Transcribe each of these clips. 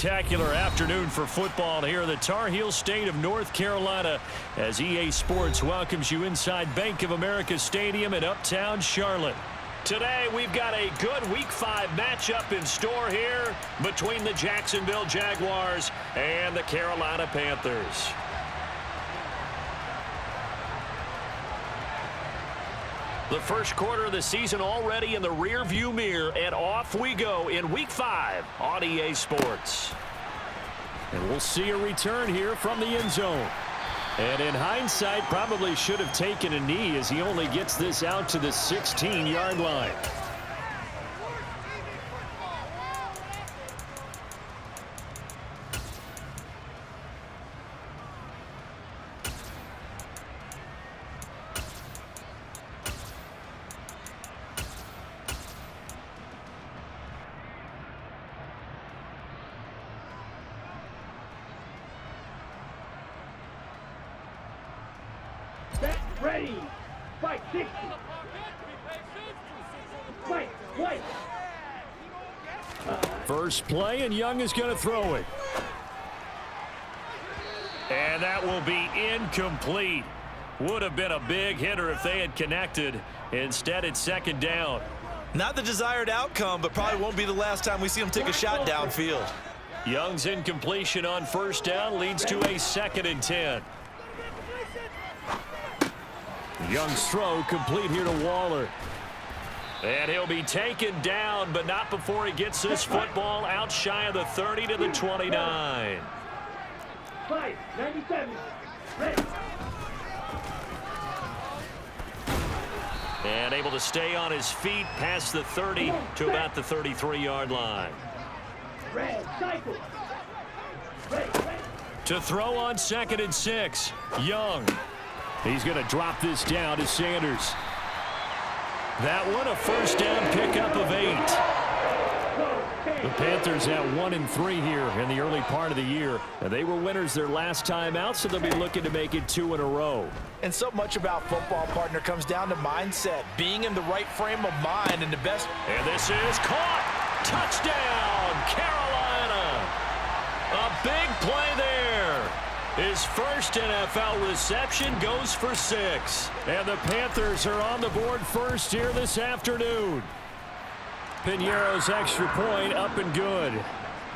spectacular afternoon for football here in the Tar Heel state of North Carolina as EA Sports welcomes you inside Bank of America Stadium in uptown Charlotte. Today we've got a good Week 5 matchup in store here between the Jacksonville Jaguars and the Carolina Panthers. The first quarter of the season already in the rear-view mirror, and off we go in Week 5 on EA Sports. And we'll see a return here from the end zone. And in hindsight, probably should have taken a knee as he only gets this out to the 16-yard line. Ready, fight 60. Fight, fight. First play, and Young is going to throw it. And that will be incomplete. Would have been a big hitter if they had connected. Instead, it's second down. Not the desired outcome, but probably won't be the last time we see him take a shot downfield. Young's incompletion on first down leads to a 2nd and 10. Young's throw complete here to Waller. And he'll be taken down, but not before he gets this football out shy of the 30 to the 29. 97. Ready. And able to stay on his feet past the 30 to about the 33-yard line. Red, cycle. Ready. To throw on 2nd and 6, Young. He's going to drop this down to Sanders. That one a first down pickup of 8. The Panthers at 1-3 here in the early part of the year. And they were winners their last time out, so they'll be looking to make it 2 in a row. And so much about football, partner, comes down to mindset, being in the right frame of mind and the best. And this is caught. Touchdown, Carolina. A big play there. His first NFL reception goes for 6. And the Panthers are on the board first here this afternoon. Piñeiro's extra point up and good.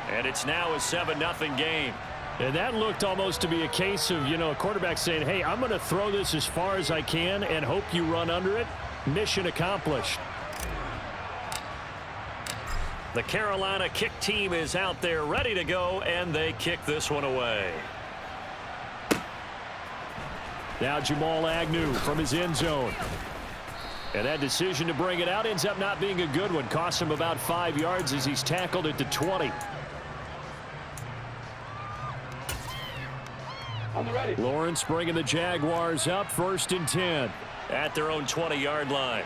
And it's now a 7-0 game. And that looked almost to be a case of, a quarterback saying, hey, I'm going to throw this as far as I can and hope you run under it. Mission accomplished. The Carolina kick team is out there ready to go, and they kick this one away. Now Jamal Agnew from his end zone. And that decision to bring it out ends up not being a good one. Costs him about 5 yards as he's tackled at the 20. Lawrence bringing the Jaguars up 1st and 10 at their own 20-yard line.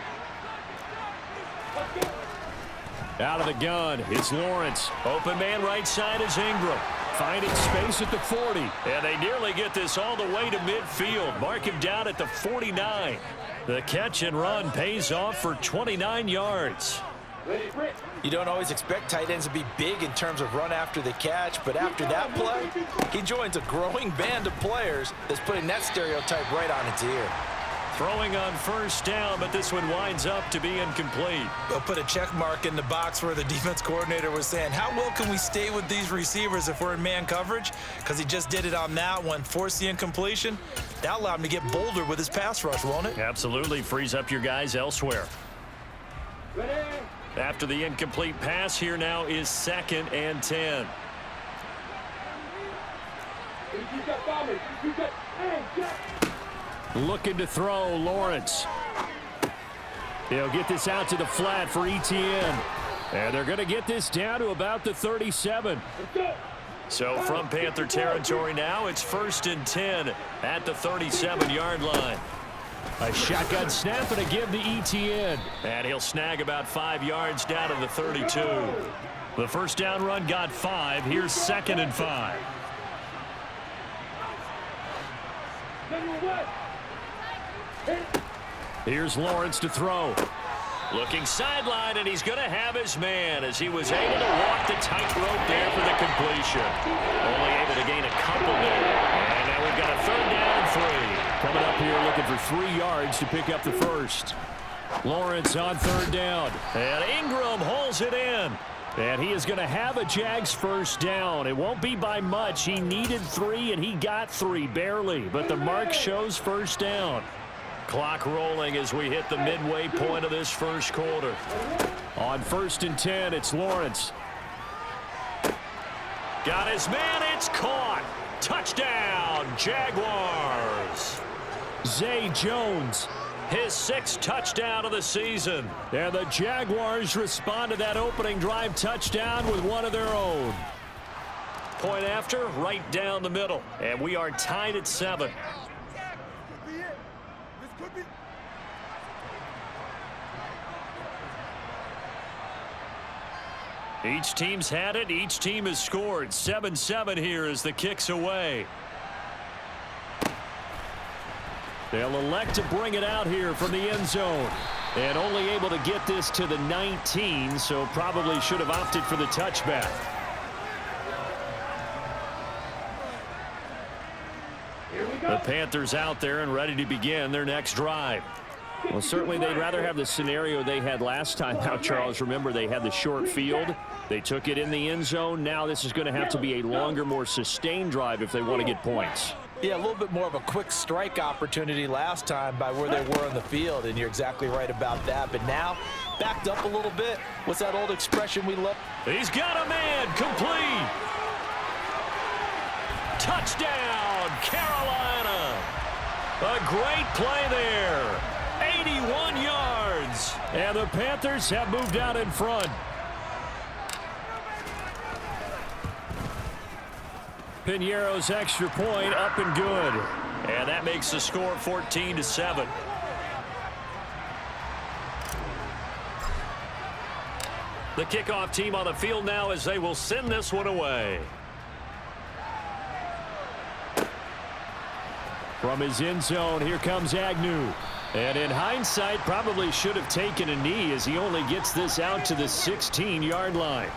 Out of the gun, it's Lawrence. Open man right side is Ingram. Finding space at the 40. And they nearly get this all the way to midfield. Mark him down at the 49. The catch and run pays off for 29 yards. You don't always expect tight ends to be big in terms of run after the catch, but after that play, he joins a growing band of players that's putting that stereotype right on its ear. Throwing on first down, but this one winds up to be incomplete. They'll put a check mark in the box where the defense coordinator was saying, how well can we stay with these receivers if we're in man coverage? Because he just did it on that one, forced the incompletion. That'll allow him to get bolder with his pass rush, won't it? Absolutely. Frees up your guys elsewhere. Ready. After the incomplete pass, here now is 2nd and 10. Looking to throw, Lawrence. He'll get this out to the flat for Etienne. And they're going to get this down to about the 37. So from Panther territory now, it's 1st and 10 at the 37-yard line. A shotgun snap and a give to Etienne. And he'll snag about 5 yards down to the 32. The first down run got 5. Here's 2nd and 5. Here's Lawrence to throw. Looking sideline, and he's going to have his man as he was able to walk the tightrope there for the completion. Only able to gain a couple there. And now we've got a 3rd down and 3. Coming up here looking for 3 yards to pick up the first. Lawrence on 3rd down. And Ingram holds it in. And he is going to have a Jags first down. It won't be by much. He needed 3, and he got 3, barely. But the mark shows first down. Clock rolling as we hit the midway point of this first quarter. On 1st and 10, it's Lawrence. Got his man. It's caught. Touchdown, Jaguars. Zay Jones, his 6th touchdown of the season. And the Jaguars respond to that opening drive touchdown with one of their own. Point after, right down the middle. And we are tied at 7. Each team's had it. Each team has scored. 7-7 here as the kick's away. They'll elect to bring it out here from the end zone. And only able to get this to the 19, so probably should have opted for the touchback. The Panthers out there and ready to begin their next drive. Well, certainly they'd rather have the scenario they had last time out, Charles. Remember, they had the short field. They took it in the end zone. Now this is going to have to be a longer, more sustained drive if they want to get points. Yeah, a little bit more of a quick strike opportunity last time by where they were on the field, and you're exactly right about that. But now, backed up a little bit. What's that old expression we love? He's got a man. Complete. Touchdown, Carolina. A great play there. 81 yards. And the Panthers have moved out in front. Piñeiro's extra point up and good. And that makes the score 14-7. The kickoff team on the field now as they will send this one away. From his end zone, here comes Agnew. And in hindsight, probably should have taken a knee as he only gets this out to the 16-yard line.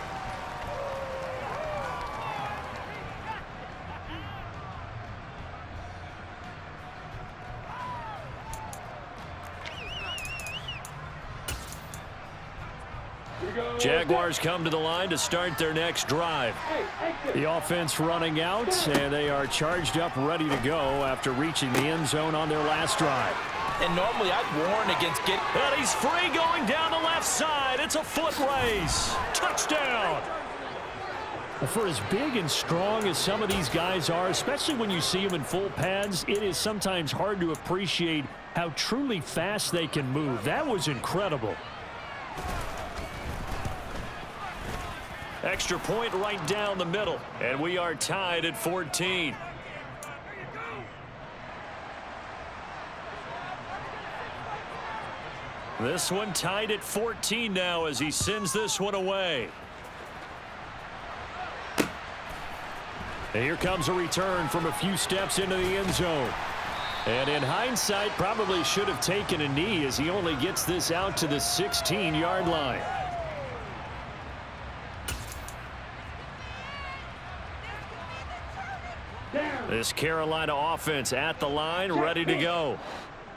Jaguars come to the line to start their next drive. The offense running out, and they are charged up, ready to go after reaching the end zone on their last drive. And normally I'd warn against getting... And he's free going down the left side. It's a foot race. Touchdown. For as big and strong as some of these guys are, especially when you see them in full pads, it is sometimes hard to appreciate how truly fast they can move. That was incredible. Extra point right down the middle. And we are tied at 14. This one tied at 14 now as he sends this one away. And here comes a return from a few steps into the end zone. And in hindsight, probably should have taken a knee as he only gets this out to the 16-yard line. This Carolina offense at the line, ready to go.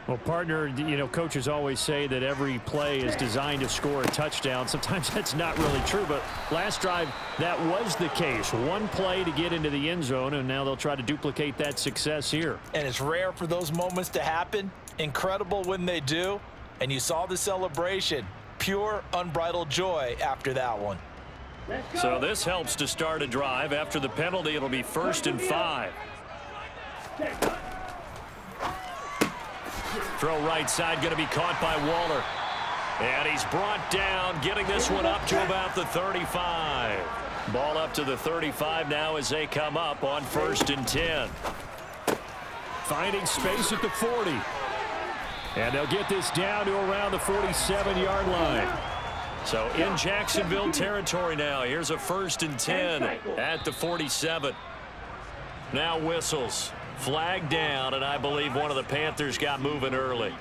Well, partner, you know, coaches always say that every play is designed to score a touchdown. Sometimes that's not really true, but last drive, that was the case. One play to get into the end zone, and now they'll try to duplicate that success here. And it's rare for those moments to happen. Incredible when they do. And you saw the celebration. Pure, unbridled joy after that one. So this helps to start a drive. After the penalty, it'll be 1st and 5. Throw right side, going to be caught by Waller. And he's brought down, getting this one up to about the 35. Ball up to the 35 now as they come up on 1st and 10. Finding space at the 40. And they'll get this down to around the 47-yard line. So in Jacksonville territory now. Here's a 1st and 10 at the 47. Now whistles. Flag down, and I believe one of the Panthers got moving early.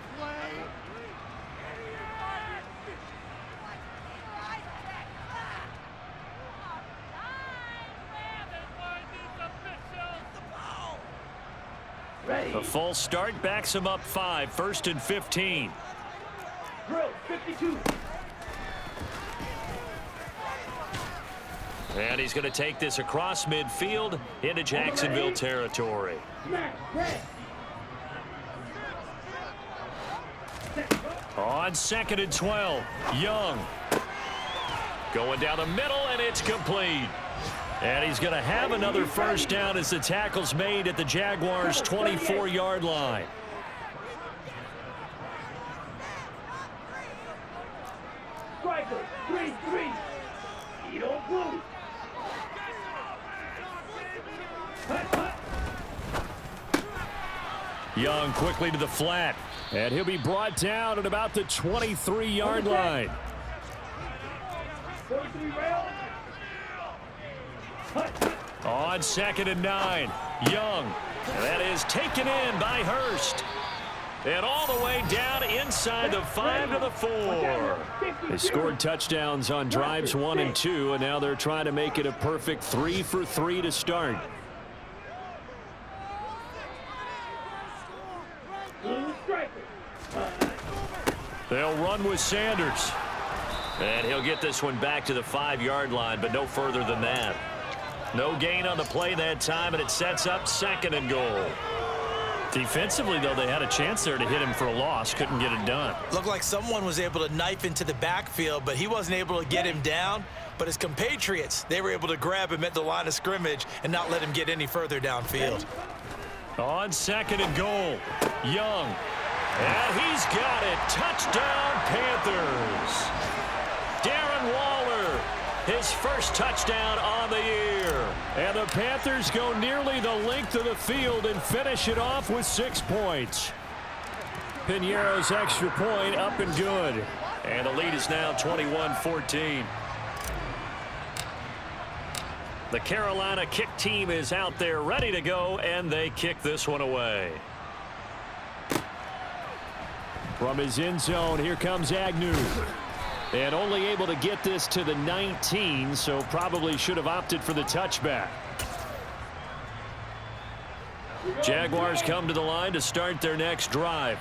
Ready. The false start backs him up 5, 1st and 15. Drill 52. And he's going to take this across midfield into Jacksonville territory. Smash. Red. On 2nd and 12, Young. Going down the middle, and it's complete. And he's going to have another first down as the tackle's made at the Jaguars' 24-yard line. Striker 3-3. You don't move. Young quickly to the flat. And he'll be brought down at about the 23-yard line. 43 rail. On 2nd and 9, Young. That is taken in by Hurst. And all the way down inside the 5 to the 4. They scored touchdowns on drives 1 and 2, and now they're trying to make it a perfect 3 for 3 to start. They'll run with Sanders. And he'll get this one back to the 5-yard line, but no further than that. No gain on the play that time, and it sets up 2nd and goal. Defensively, though, they had a chance there to hit him for a loss. Couldn't get it done. Looked like someone was able to knife into the backfield, but he wasn't able to get him down. But his compatriots, they were able to grab him at the line of scrimmage and not let him get any further downfield. On 2nd and goal, Young. And he's got it. Touchdown, Panthers. Darren Waller, his first touchdown on the year. And the Panthers go nearly the length of the field and finish it off with 6 points. Piñeiro's extra point up and good. And the lead is now 21-14. The Carolina kick team is out there ready to go, and they kick this one away. From his end zone, here comes Agnew. And only able to get this to the 19, so probably should have opted for the touchback. Jaguars come to the line to start their next drive.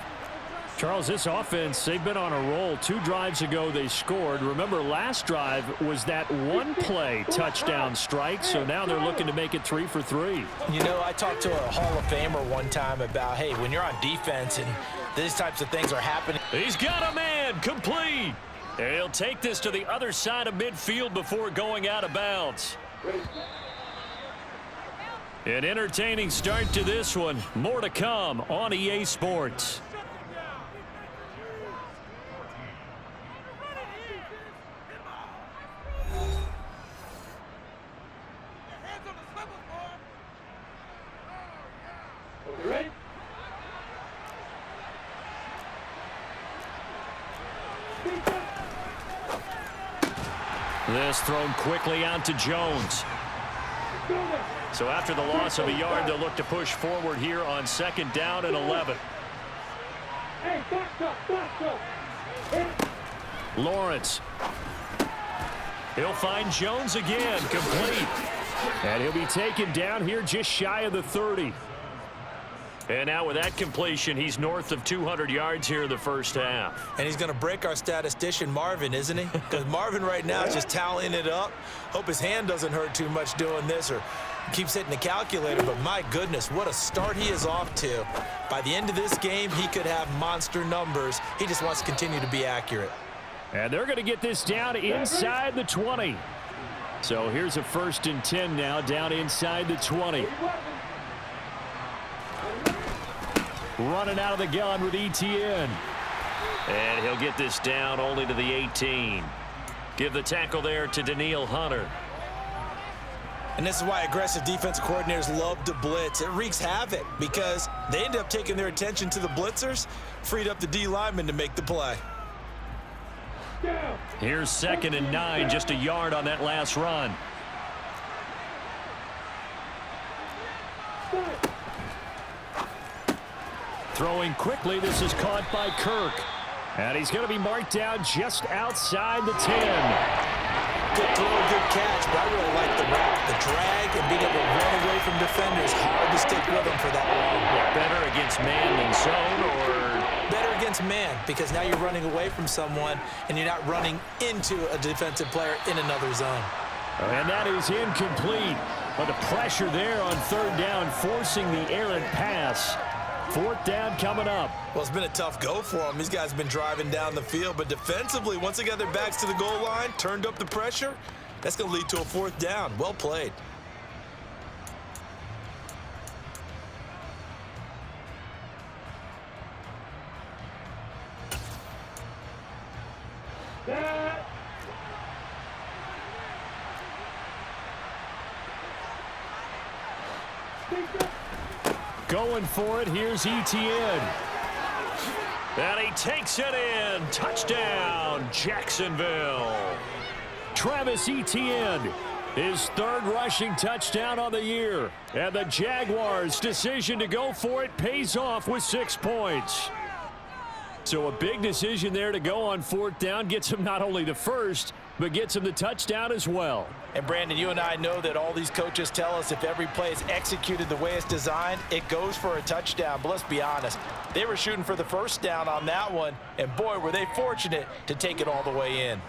Charles, this offense, they've been on a roll. 2 drives ago, they scored. Remember, last drive was that one-play touchdown strike, so now they're looking to make it 3 for 3. You know, I talked to a Hall of Famer one time about, hey, when you're on defense and these types of things are happening. He's got a man, complete. And he'll take this to the other side of midfield before going out of bounds. An entertaining start to this one. More to come on EA Sports. Ready? This thrown quickly out to Jones. So after the loss of a yard, they'll look to push forward here on 2nd down and 11. Hey, box up. Lawrence. He'll find Jones again, complete. And he'll be taken down here just shy of the 30. And now with that completion, he's north of 200 yards here in the first half. And he's going to break our statistician Marvin, isn't he? Because Marvin right now is just tallying it up. Hope his hand doesn't hurt too much doing this or keeps hitting the calculator. But my goodness, what a start he is off to. By the end of this game, he could have monster numbers. He just wants to continue to be accurate. And they're going to get this down inside the 20. So here's a 1st and 10 now down inside the 20. Running out of the gun with Etienne. And he'll get this down only to the 18. Give the tackle there to Danielle Hunter. And this is why aggressive defensive coordinators love to blitz. It wreaks havoc because they end up taking their attention to the blitzers, freed up the D lineman to make the play. Here's 2nd and 9, just a yard on that last run. Throwing quickly, this is caught by Kirk. And he's going to be marked down just outside the 10. Good throw, good catch, but I really like the route. The drag and being able to run away from defenders, hard to stick with them for that long. Better against man than zone, or better against man, because now you're running away from someone and you're not running into a defensive player in another zone. And that is incomplete. But the pressure there on third down, forcing the errant pass. Fourth down coming up. Well, it's been a tough go for them. These guys have been driving down the field, but defensively, once they got their backs to the goal line, turned up the pressure, that's going to lead to a fourth down. Well played. Going for it, here's Etienne. And he takes it in. Touchdown, Jacksonville. Travis Etienne, his third rushing touchdown on the year. And the Jaguars' decision to go for it pays off with 6 points. So a big decision there to go on fourth down. Gets him not only the first, but gets him the touchdown as well. And Brandon, you and I know that all these coaches tell us if every play is executed the way it's designed, it goes for a touchdown. But let's be honest, they were shooting for the first down on that one, and boy, were they fortunate to take it all the way in.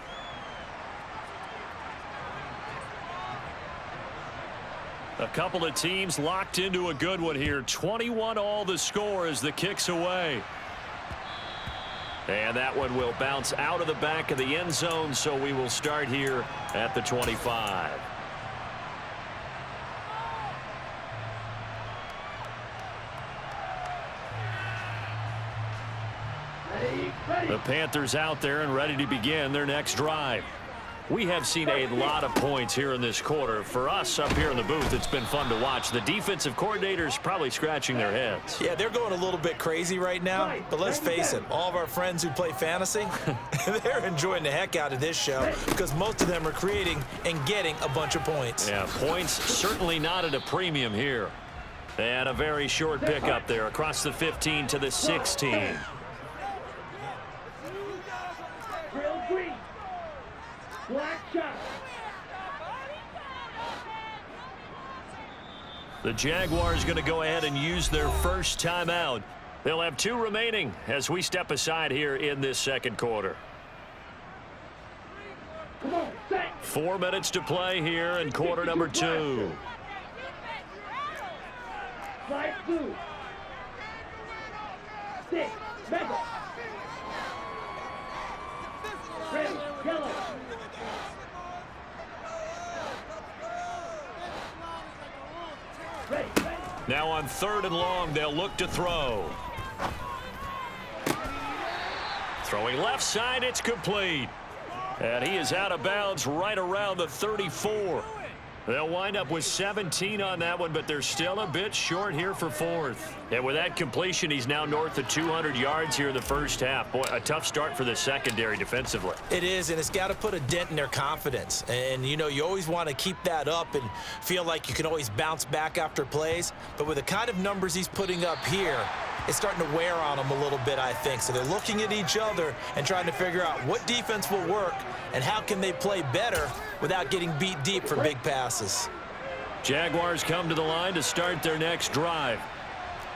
A couple of teams locked into a good one here. 21 all the score as the kick's away. And that one will bounce out of the back of the end zone, so we will start here at the 25. The Panthers out there and ready to begin their next drive. We have seen a lot of points here in this quarter. For us up here in the booth, it's been fun to watch. The defensive coordinators probably scratching their heads. Yeah, they're going a little bit crazy right now, but let's face it, all of our friends who play fantasy, they're enjoying the heck out of this show because most of them are creating and getting a bunch of points. Yeah, points certainly not at a premium here. And a very short pickup there across the 15 to the 16. Black shot. The Jaguars going to go ahead and use their first timeout. They'll have 2 remaining as we step aside here in this second quarter. 4 minutes to play here in quarter number 2. Slide 2. 6. Mega. Ready. Yellow. Now on 3rd and long, they'll look to throw. Throwing left side, it's complete. And he is out of bounds right around the 34. They'll wind up with 17 on that one, but they're still a bit short here for 4th. And with that completion, he's now north of 200 yards here in the first half. Boy, a tough start for the secondary defensively. It is, and it's got to put a dent in their confidence. And, you know, you always want to keep that up and feel like you can always bounce back after plays. But with the kind of numbers he's putting up here, it's starting to wear on them a little bit, I think. So they're looking at each other and trying to figure out what defense will work and how can they play better without getting beat deep for big passes. Jaguars come to the line to start their next drive.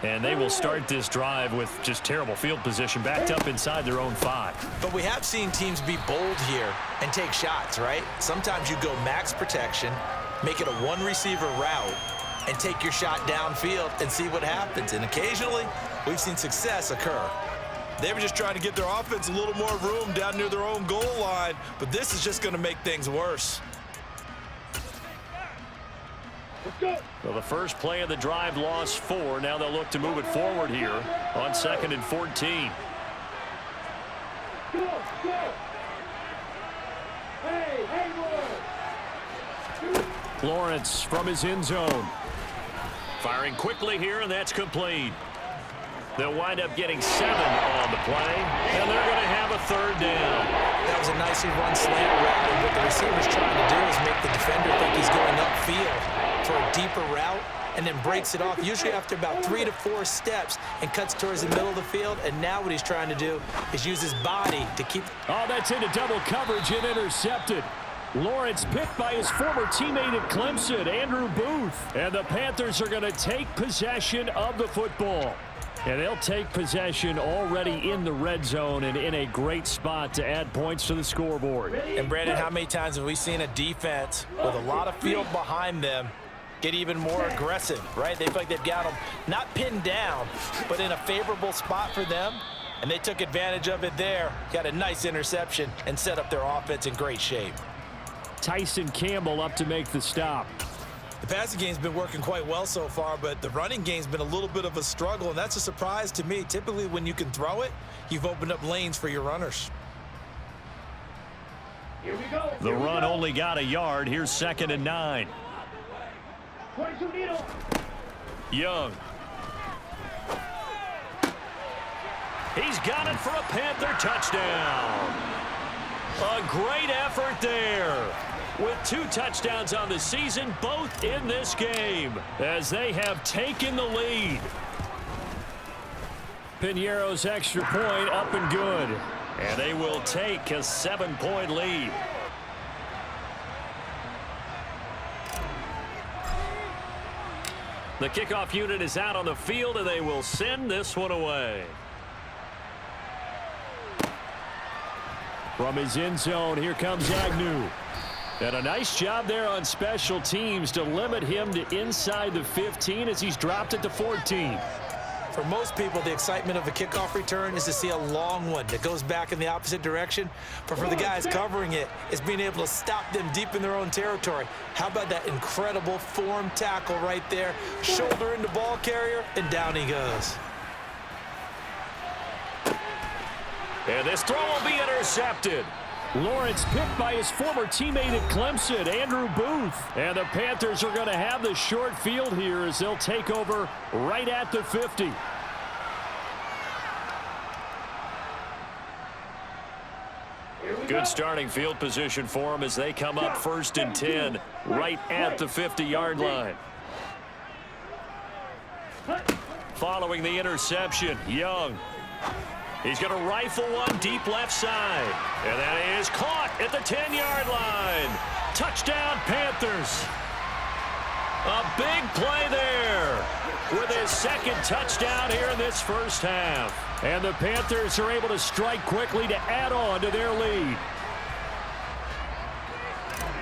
And they will start this drive with just terrible field position, backed up inside their own 5. But we have seen teams be bold here and take shots, right? Sometimes you go max protection, make it a one-receiver route, and take your shot downfield and see what happens. And occasionally, we've seen success occur. They were just trying to get their offense a little more room down near their own goal line, but this is just going to make things worse. Well, the first play of the drive lost 4. Now they'll look to move it forward here on 2nd and 14. Go, go. Hey, Lawrence from his end zone. Firing quickly here, and that's complete. They'll wind up getting 7 on the play, and they're going to have a 3rd down. That was a nicely run slant route, and what the receiver's trying to do is make the defender think he's going upfield for a deeper route, and then breaks it off, usually after about 3 to 4 steps, and cuts towards the middle of the field. And now what he's trying to do is use his body to keep. Oh, that's into double coverage and intercepted. Lawrence picked by his former teammate at Clemson, Andrew Booth. And the Panthers are going to take possession of the football. And they'll take possession already in the red zone and in a great spot to add points to the scoreboard. And Brandon, how many times have we seen a defense with a lot of field behind them get even more aggressive, right? They feel like they've got them not pinned down, but in a favorable spot for them. And they took advantage of it there. Got a nice interception and set up their offense in great shape. Tyson Campbell up to make the stop. The passing game's been working quite well so far, but the running game's been a little bit of a struggle, and that's a surprise to me. Typically, when you can throw it, you've opened up lanes for your runners. Here we go. The run only got a yard. Here's 2nd and 9. 22 needle. Young. He's got it for a Panther touchdown. A great effort there. With 2 touchdowns on the season, both in this game, as they have taken the lead. Piñeiro's extra point up and good. And they will take a 7-point lead. The kickoff unit is out on the field, and they will send this one away. From his end zone, here comes Agnew. And a nice job there on special teams to limit him to inside the 15 as he's dropped it to 14. For most people, the excitement of a kickoff return is to see a long one that goes back in the opposite direction. But for the guys covering it, it's being able to stop them deep in their own territory. How about that incredible form tackle right there? Shoulder into ball carrier, and down he goes. And this throw will be intercepted. Lawrence picked by his former teammate at Clemson, Andrew Booth. And the Panthers are going to have the short field here as they'll take over right at the 50. Good starting field position for them as they come up 1st and 10 right at the 50-yard line. Following the interception, Young. He's going to rifle one deep left side. And that is caught at the 10-yard line. Touchdown, Panthers. A big play there with his 2nd touchdown here in this first half. And the Panthers are able to strike quickly to add on to their lead.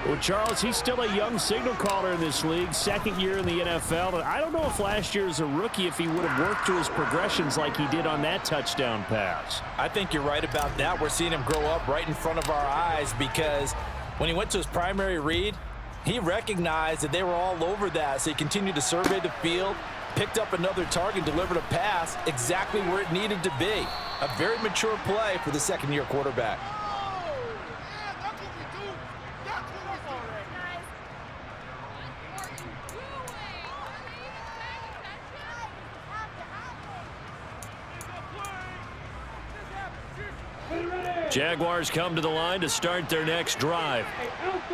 Well, Charles, he's still a young signal caller in this league, 2nd year in the NFL. And I don't know if last year as a rookie if he would have worked through his progressions like he did on that touchdown pass. I think you're right about that. We're seeing him grow up right in front of our eyes because when he went to his primary read, he recognized that they were all over that. So he continued to survey the field, picked up another target, delivered a pass exactly where it needed to be. A very mature play for the 2nd-year quarterback. Jaguars come to the line to start their next drive.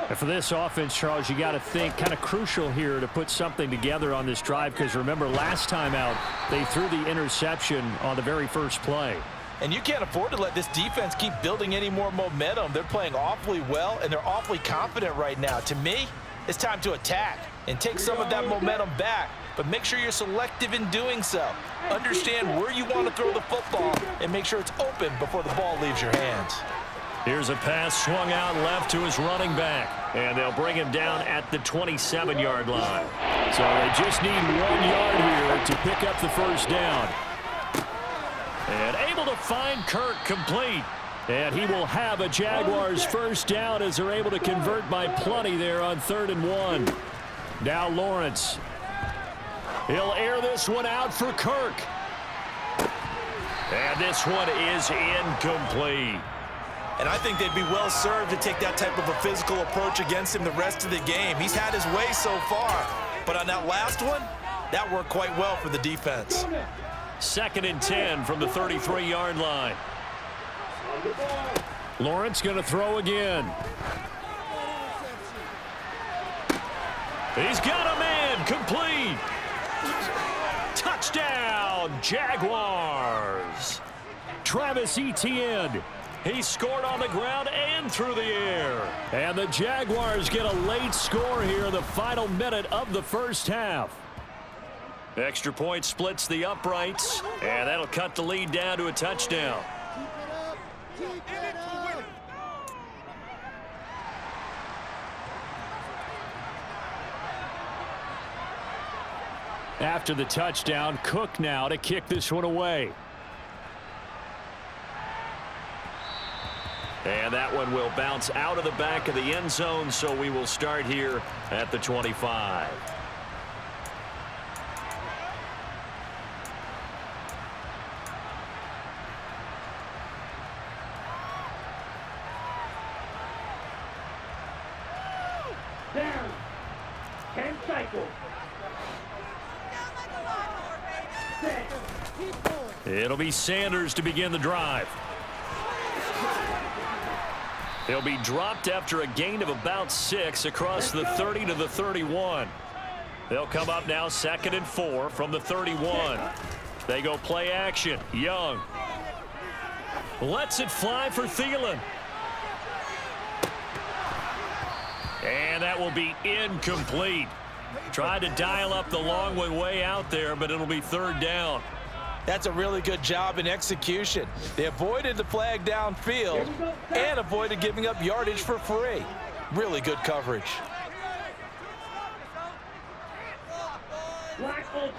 And for this offense, Charles, you got to think kind of crucial here to put something together on this drive because remember last time out they threw the interception on the very first play. And you can't afford to let this defense keep building any more momentum. They're playing awfully well, and they're awfully confident right now. To me, it's time to attack and take some of that momentum back, but make sure you're selective in doing so. Understand where you want to throw the football and make sure it's open before the ball leaves your hands. Here's a pass swung out left to his running back, and they'll bring him down at the 27-yard line. So they just need 1 yard here to pick up the first down. And able to find Kirk complete. And he will have a Jaguars first down as they're able to convert by plenty there on 3rd and 1. Now Lawrence. He'll air this one out for Kirk. And this one is incomplete. And I think they'd be well served to take that type of a physical approach against him the rest of the game. He's had his way so far. But on that last one, that worked quite well for the defense. 2nd and 10 from the 33-yard line. Lawrence going to throw again. He's got a man complete. Touchdown, Jaguars. Travis Etienne. He scored on the ground and through the air. And the Jaguars get a late score here in the final minute of the first half. Extra point splits the uprights, and that'll cut the lead down to a touchdown. After the touchdown, Cook now to kick this one away. And that one will bounce out of the back of the end zone, so we will start here at the 25. Down. 10 cycles. It'll be Sanders to begin the drive. He'll be dropped after a gain of about 6 across the 30 to the 31. They'll come up now 2nd and 4 from the 31. They go play action. Young lets it fly for Thielen. And that will be incomplete. Tried to dial up the long one way out there, but it'll be 3rd down. That's a really good job in execution. They avoided the flag downfield and avoided giving up yardage for free. Really good coverage. Black Ultra.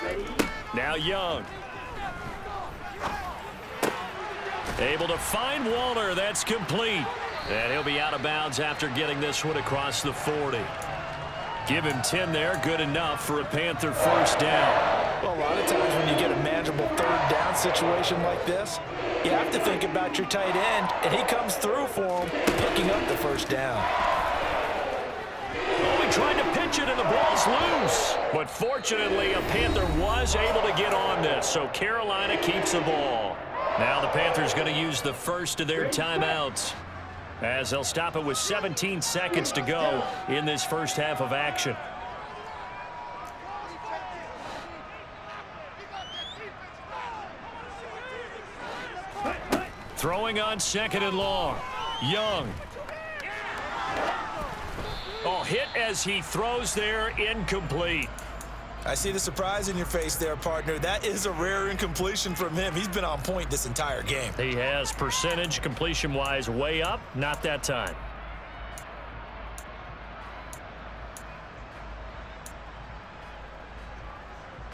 Ready? Now Young. Able to find Waller. That's complete. And he'll be out of bounds after getting this one across the 40. Give him 10 there. Good enough for a Panther first down. Well, a lot of times when you get a manageable 3rd down situation like this, you have to think about your tight end, and he comes through for him, picking up the first down. Oh, he tried to pitch it, and the ball's loose. But fortunately, a Panther was able to get on this, so Carolina keeps the ball. Now the Panthers going to use the first of their timeouts, as they'll stop it with 17 seconds to go in this first half of action. Throwing on 2nd and long. Young. Oh, hit as he throws there, incomplete. I see the surprise in your face there, partner. That is a rare incompletion from him. He's been on point this entire game. He has percentage completion-wise way up, not that time.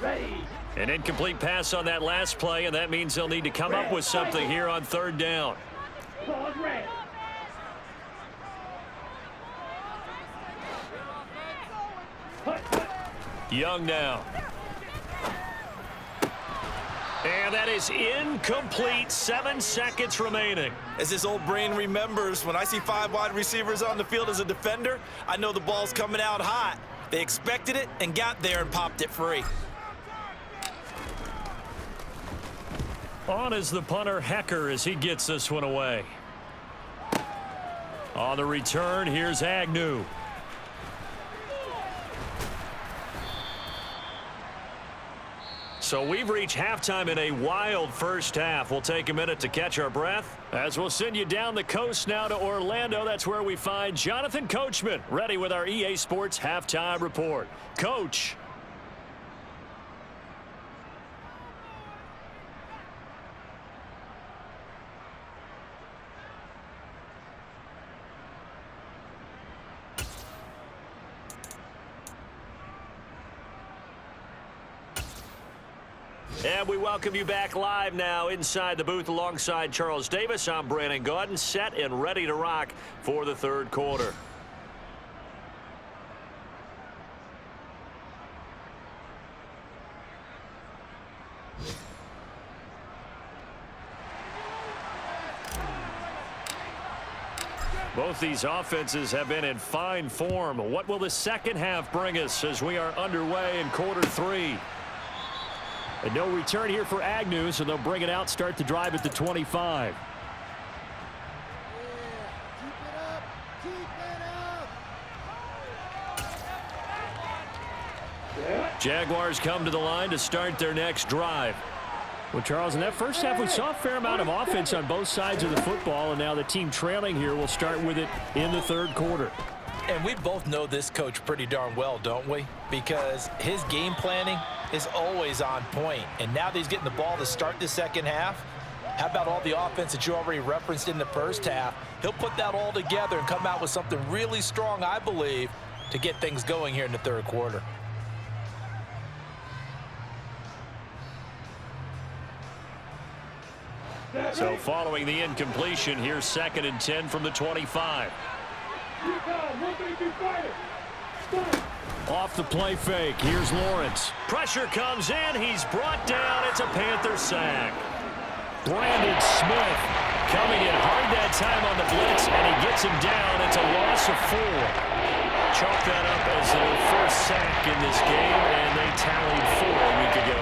Ready. An incomplete pass on that last play, and that means they'll need to come up with something here on 3rd down. Pause red. Young now. And that is incomplete. 7 seconds remaining. As his old brain remembers, when I see 5 wide receivers on the field as a defender, I know the ball's coming out hot. They expected it and got there and popped it free. On is the punter, Hecker, as he gets this one away. On the return, here's Agnew. So we've reached halftime in a wild first half. We'll take a minute to catch our breath as we'll send you down the coast now to Orlando. That's where we find Jonathan Coachman ready with our EA Sports Halftime Report. Coach. And we welcome you back live now inside the booth alongside Charles Davis. I'm Brandon Gaudin, set and ready to rock for the 3rd quarter. Both these offenses have been in fine form. What will the second half bring us as we are underway in quarter 3? And no return here for Agnew, so they'll bring it out, start the drive at the 25. Jaguars come to the line to start their next drive. Well, Charles, in that first half, we saw a fair amount of offense on both sides of the football, and now the team trailing here will start with it in the third quarter. And we both know this coach pretty darn well, don't we? Because his game planning is always on point. And now that he's getting the ball to start the second half, how about all the offense that you already referenced in the first half? He'll put that all together and come out with something really strong, I believe, to get things going here in the third quarter. So following the incompletion, here's 2nd and 10 from the 25. Off the play fake, here's Lawrence. Pressure comes in, he's brought down. It's a Panther sack. Brandon Smith coming in hard that time on the blitz, and he gets him down. It's a loss of 4. Chalk that up as their first sack in this game, and they tallied 4 a week ago.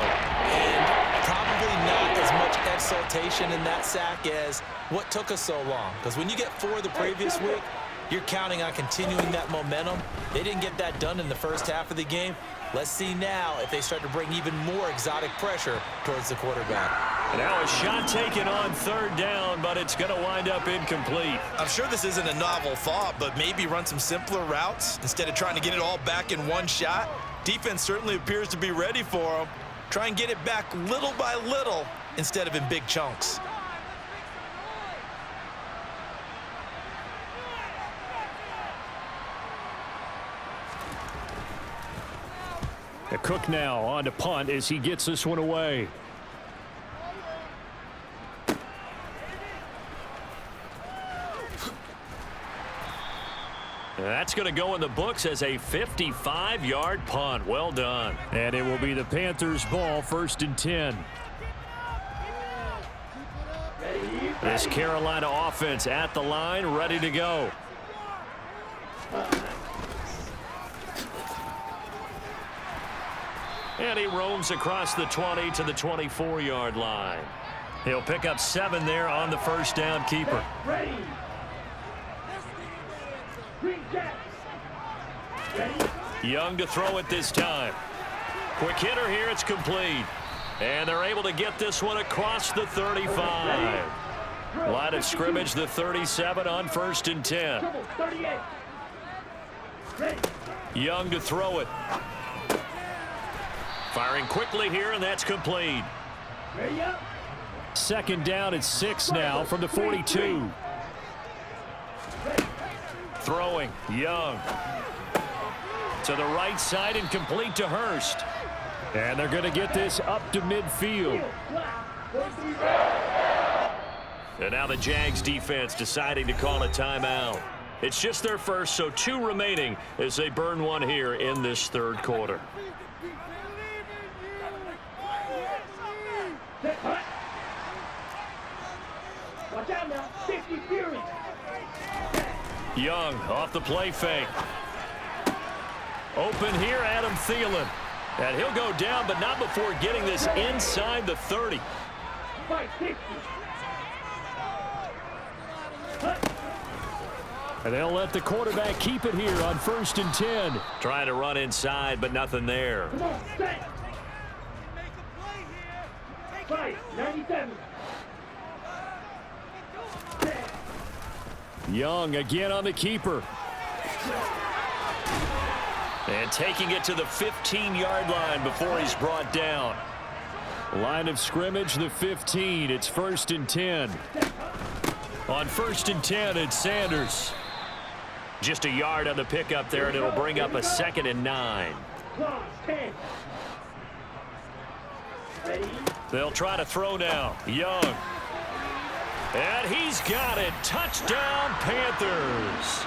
And probably not as much exultation in that sack as what took us so long. Because when you get 4 the previous week, you're counting on continuing that momentum. They didn't get that done in the first half of the game. Let's see now if they start to bring even more exotic pressure towards the quarterback. Now a shot taken on 3rd down, but it's going to wind up incomplete. I'm sure this isn't a novel thought, but maybe run some simpler routes instead of trying to get it all back in one shot. Defense certainly appears to be ready for them. Try and get it back little by little instead of in big chunks. The Cook now on to punt as he gets this one away. That's going to go in the books as a 55-yard punt. Well done. And it will be the Panthers' ball, 1st and 10. This Carolina offense at the line, ready to go. And he roams across the 20 to the 24-yard line. He'll pick up 7 there on the first down keeper. Ready. Young to throw it this time. Quick hitter here, it's complete. And they're able to get this one across the 35. Line of scrimmage, the 37 on 1st and 10. Young to throw it. Firing quickly here, and that's complete. 2nd down at 6 now from the 42. Throwing, Young. To the right side and complete to Hurst. And they're going to get this up to midfield. And now the Jags defense deciding to call a timeout. It's just their first, so 2 remaining as they burn one here in this third quarter. Watch out now, 50 Fury. Young off the play fake. Open here, Adam Thielen. And he'll go down, but not before getting this inside the 30. And they'll let the quarterback keep it here on 1st and 10. Trying to run inside, but nothing there. Come on, set. 97. Young again on the keeper. And taking it to the 15-yard line before he's brought down. Line of scrimmage, the 15. It's 1st and 10. On 1st and 10, it's Sanders. Just a yard on the pickup there, and it'll bring up a 2nd and 9. They'll try to throw now. Young. And he's got it. Touchdown, Panthers.